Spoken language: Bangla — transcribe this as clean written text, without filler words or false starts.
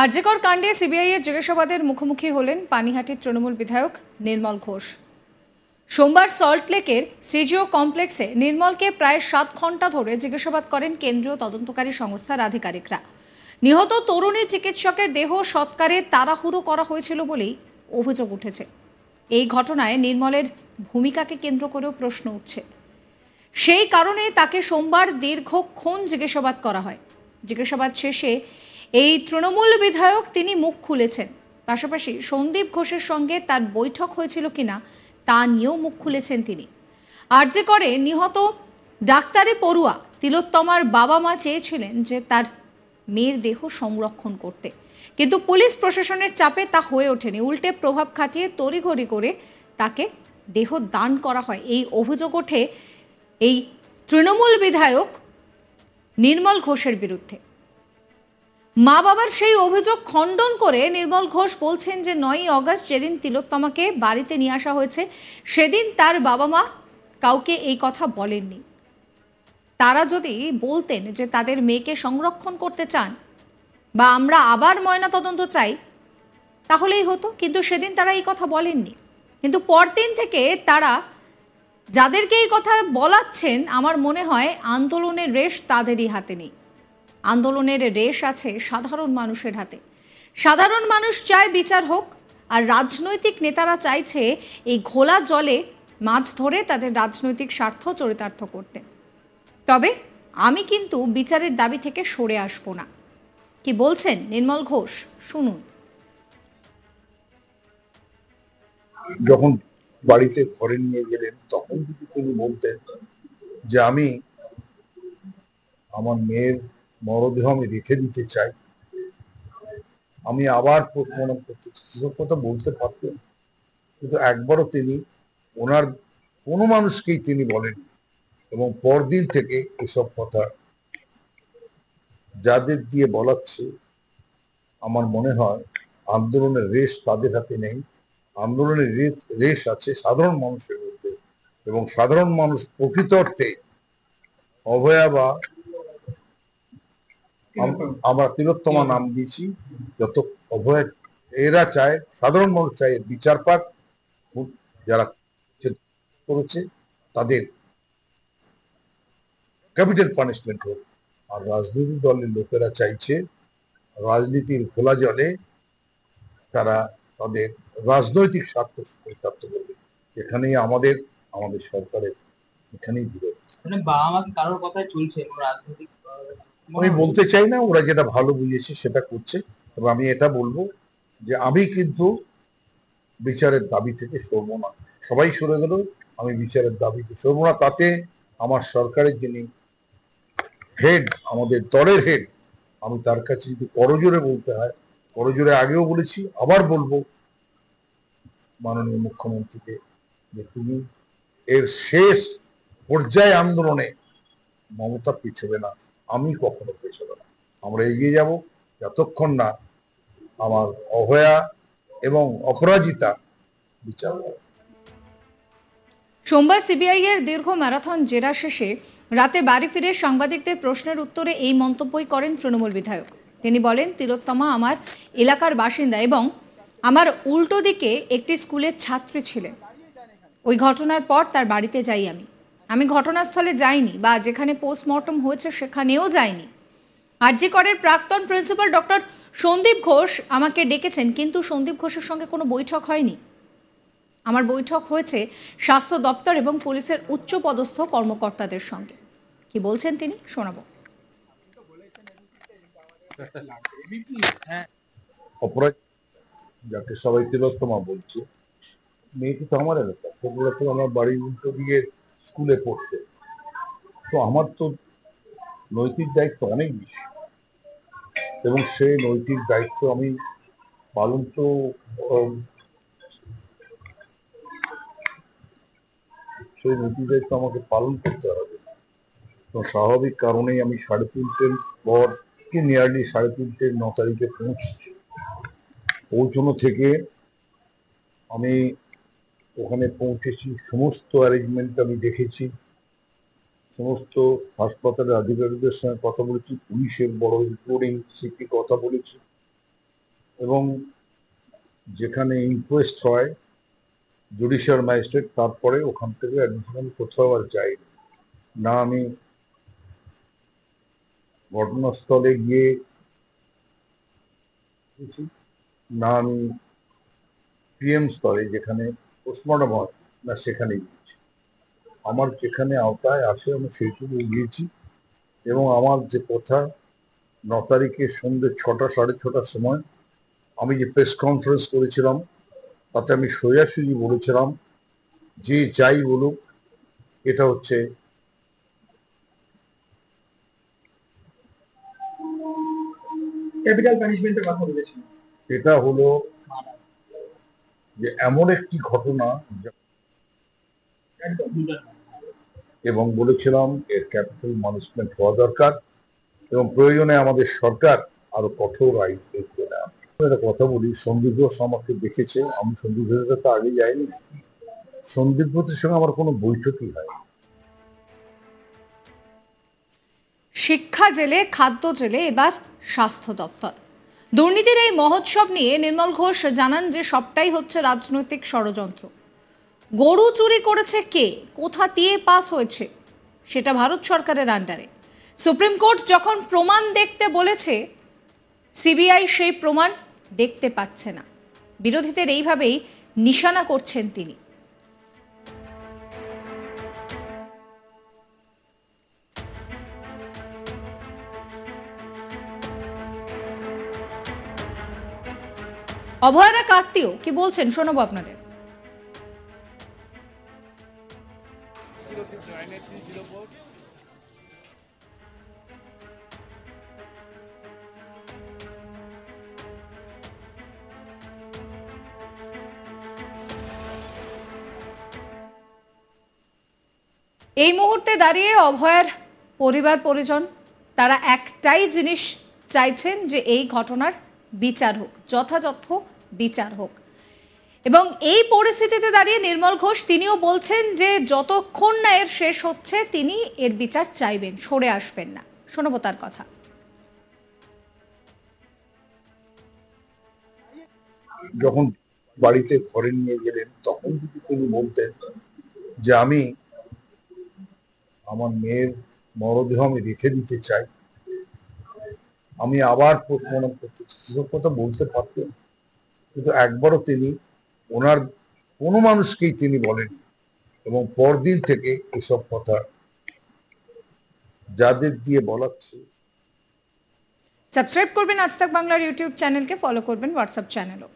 আরজিকর কাণ্ডে সিবিআই এর জিজ্ঞাসাবাদের মুখোমুখি হলেন পানিহাটির তৃণমূল বিধায়ক নির্মল ঘোষ। সোমবার সল্টলেকের সিজিও কমপ্লেক্সে নির্মলকে প্রায় 7 ঘন্টা ধরে জিজ্ঞাসাবাদ করেন কেন্দ্রীয় তদন্তকারী সংস্থার আধিকারিকরা। নিহত তরুণী চিকিৎসকের দেহ সৎকারে তাড়াহুড়ো করা হয়েছিল বলেই অভিযোগ উঠেছে। এই ঘটনায় নির্মলের ভূমিকাকে কেন্দ্র করেও প্রশ্ন উঠছে। সেই কারণে তাকে সোমবার দীর্ঘক্ষণ জিজ্ঞাসাবাদ করা হয়। জিজ্ঞাসাবাদ শেষে এই তৃণমূল বিধায়ক তিনি মুখ খুলেছেন। পাশাপাশি সন্দীপ ঘোষের সঙ্গে তার বৈঠক হয়েছিল কিনা তা নিয়েও মুখ খুলেছেন তিনি। আরজিকরে নিহত ডাক্তারি পড়ুয়া তিলোত্তমার বাবা মা চেয়েছিলেন যে তার মেয়ের দেহ সংরক্ষণ করতে, কিন্তু পুলিশ প্রশাসনের চাপে তা হয়ে ওঠেনি। উল্টে প্রভাব খাটিয়ে তড়িঘড়ি করে তাকে দেহ দান করা হয়। এই অভিযোগ ওঠে এই তৃণমূল বিধায়ক নির্মল ঘোষের বিরুদ্ধে। মা বাবার সেই অভিযোগ খণ্ডন করে নির্মল ঘোষ বলছেন যে 9ই অগস্ট যেদিন তিলোত্তমাকে বাড়িতে নিয়ে আসা হয়েছে সেদিন তার বাবা মা কাউকে এই কথা বলেননি। তারা যদি বলতেন যে তাদের মেয়েকে সংরক্ষণ করতে চান বা আমরা আবার ময়নাতদন্ত চাই তাহলেই হতো, কিন্তু সেদিন তারা এই কথা বলেননি। কিন্তু পরদিন থেকে তারা যাদেরকে এই কথা বলাচ্ছেন আমার মনে হয় আন্দোলনের রেশ তাদেরই হাতে নেই। আন্দোলনের রেশ আছে সাধারণ মানুষের হাতে। সাধারণ মানুষ চায় বিচার হোক, আর রাজনৈতিক নেতারা চাইছে এই ঘোলা জলে মাছ ধরে তাদের রাজনৈতিক স্বার্থ চরিতার্থ করতে। তবে আমি কিন্তু বিচারের দাবি থেকে সরে আসব না। কি বলছেন নির্মল ঘোষ, শুনুন। যখন বাড়িতে ঘরে নিয়ে গেলেন তখন যদি তিনি বলতেন যে আমি আমার মেয়ের মরদেহ আমি রেখে দিতে চাই, আমি আবার পোস্টমর্টম করতে চাই, সেসব কথা বলতে পারতেন। কিন্তু একবারও তিনি ওনার কোনো মানুষকেই তিনি বলেন, এবং পরদিন থেকে এসব কথা যাদের দিয়ে বলাচ্ছে আমার মনে হয় আন্দোলনের রেশ তাদের হাতে নেই। আন্দোলনের রেশ আছে সাধারণ মানুষের মধ্যে, এবং সাধারণ মানুষ প্রকৃত অর্থে অভয়া বা আমরা তিলোত্তমা নাম দিয়েছি, যত অভয়া এরা চায়, সাধারণ মানুষ চায় বিচার পাক, যারা করেছে তাদের ক্যাপিটাল পানিশমেন্ট হোক। আর রাজনৈতিক দলের লোকেরা চাইছে রাজনীতির খোলা জলে তারা তাদের রাজনৈতিক স্বার্থ চরিতার্থ করবে। এখানেই আমাদের সরকারের এখানেই বিরোধ। কারোর কথাই চলছে রাজনৈতিক, আমি বলতে চাই না, ওরা যেটা ভালো বুঝেছে সেটা করছে। তবে আমি এটা বলবো যে আমি কিন্তু বিচারের দাবি থেকে সরবো না। সবাই সরে গেল, আমি বিচারের দাবিতে সরবো না। তাতে আমার সরকারের যিনি হেড, আমাদের দলের হেড, আমি তার কাছে যদি করজোরে বলতে হয়, করজোরে আগেও বলেছি, আবার বলবো মাননীয় মুখ্যমন্ত্রীকে যে তুমি এর শেষ পর্যায়ে আন্দোলনে মমতা পিছবে না, আমি কখনো পেছবে না। আমরা এগিয়ে যাব যতক্ষণ না আমার অভয়া এবং অপরাজিতা বিচার হবে। সোমবার সিবিআই এর দীর্ঘ ম্যারাথন জেরা শেষে রাতে বাড়ি ফিরে সাংবাদিকদের প্রশ্নের উত্তরে এই মন্তব্যই করেন তৃণমূল বিধায়ক। তিনি বলেন, তিলোত্তমা আমার এলাকার বাসিন্দা এবং আমার উল্টো দিকে একটি স্কুলের ছাত্রী ছিলেন। ওই ঘটনার পর তার বাড়িতে যাই আমি ঘটনাস্থলে যাইনি বা যেখানে পোস্টমর্টম হয়েছে সেখানেও যাইনি। আরজিকরের প্রাক্তন প্রিন্সিপাল ডক্টর সন্দীপ ঘোষ আমাকে ডেকেছেন, কিন্তু সন্দীপ ঘোষের সঙ্গে কোনো বৈঠক হয়নি। আমার বৈঠক হয়েছে স্বাস্থ্য দপ্তর এবং পুলিশের উচ্চপদস্থ কর্মকর্তাদের সঙ্গে। কি বলছেন তিনি, শোনাবো। অপরাধ যাকে সবাই তিলোত্তমা বলছে, মেয়েটি তো আমার এলাকা, ছোটবেলা থেকে আমার বাড়ির উল্টো দিকে স্কুলে পড়তে। তো আমার তো নৈতিক দায়িত্ব অনেক বেশি, এবং সেই নৈতিক দায়িত্ব আমি পালন তো সেই নৈতিক দায়িত্ব আমাকে পালন করতে হবে। তো স্বাভাবিক কারণেই আমি 3:30 পর কি নিয়ারলি 3:30 9 তারিখে পৌঁছেছি। পৌঁছানো থেকে আমি ওখানে পৌঁছেছি, সমস্ত অ্যারেঞ্জমেন্ট আমি দেখেছি, সমস্ত হাসপাতালের আধিকারিকদের সঙ্গে কথা বলেছি, পুলিশের বড় ইনক্লুডিং সিপি কথা বলেছি, এবং যেখানে ইনকোয়েস্ট হয় জুডিশিয়াল ম্যাজিস্ট্রেট, তারপরে ওখান থেকে অ্যাডমিশন কোথাও আর যাই না। আমি ঘটনাস্থলে গিয়ে না আমি পিএম স্তরে যেখানে পোস্টমর্টম হয় না সেখানে গিয়েছি। আমার যেখানে আওতায় আসে আমি সেইটুকু গিয়েছি। এবং আমার যে কথা 9 তারিখে সন্ধ্যে 6টা 6:30টার সময় আমি যে প্রেস কনফারেন্স করেছিলাম তাতে আমি সোজাসুজি বলেছিলাম যে যাই বলুক এটা হচ্ছে ক্যাপিটাল পানিশমেন্টের কথা বলেছিলেন। এটা হলো যে এমন একটি ঘটনা এবং বলেছিলাম এর ক্যাপিটাল পানিশমেন্ট হওয়া দরকার এবং প্রয়োজনে আমাদের সরকার আরো কঠোর আইন প্রয়োগ করে আনবে। একটা কথা বলি, সন্দীপ ঘোষ আমাকে দেখেছে, আমি সন্দীপ ঘোষের কাছে আগে যাইনি। সন্দীপ ঘোষের সঙ্গে আমার কোনো বৈঠকই হয়। শিক্ষা জেলে, খাদ্য জেলে, এবার স্বাস্থ্য দফতর। দুর্নীতির এই মহোৎসব নিয়ে নির্মল ঘোষ জানান যে সবটাই হচ্ছে রাজনৈতিক ষড়যন্ত্র। গরু চুরি করেছে কে, কোথা দিয়ে পাস হয়েছে সেটা ভারত সরকারের আন্ডারে। সুপ্রিম কোর্ট যখন প্রমাণ দেখতে বলেছে, সিবিআই সেই প্রমাণ দেখতে পাচ্ছে না। বিরোধীদের এইভাবেই নিশানা করছেন তিনি। অভয়ারা কার্তিও কি বলছেন শোনাবো আপনাদের। এই মুহূর্তে দাঁড়িয়ে অভয়ার পরিবার পরিজন তারা একটাই জিনিস চাইছেন যে এই ঘটনার বিচার হোক, যথাযথ বিচার হোক। এবং এই পরিস্থিতিতে দাঁড়িয়ে নির্মল ঘোষ তিনিও বলছেন যে যতক্ষণ না এর শেষ হচ্ছে তিনি এর বিচার চাইবেন, সরে আসবেন না। শোনাবো তার কথা। যখন বাড়িতে ঘরে নিয়ে গেলেন তখন যদি তিনি বলতেন যে আমি আমার মেয়ের মরদেহ আমি রেখে দিতে চাই, আমি আবার পোস্টমর্টম করতে চাই, সেসব কথা বলতে পারতেন। কিন্তু একবারও তিনি ওনার কোনো মানুষকেই তিনি বলেন এবং পরদিন থেকে এসব কথা যাদের দিয়ে বলাচ্ছে। সাবস্ক্রাইব করবেন আজ তাক বাংলার ইউটিউব চ্যানেলকে, ফলো করবেন হোয়াটসঅ্যাপ চ্যানেলও।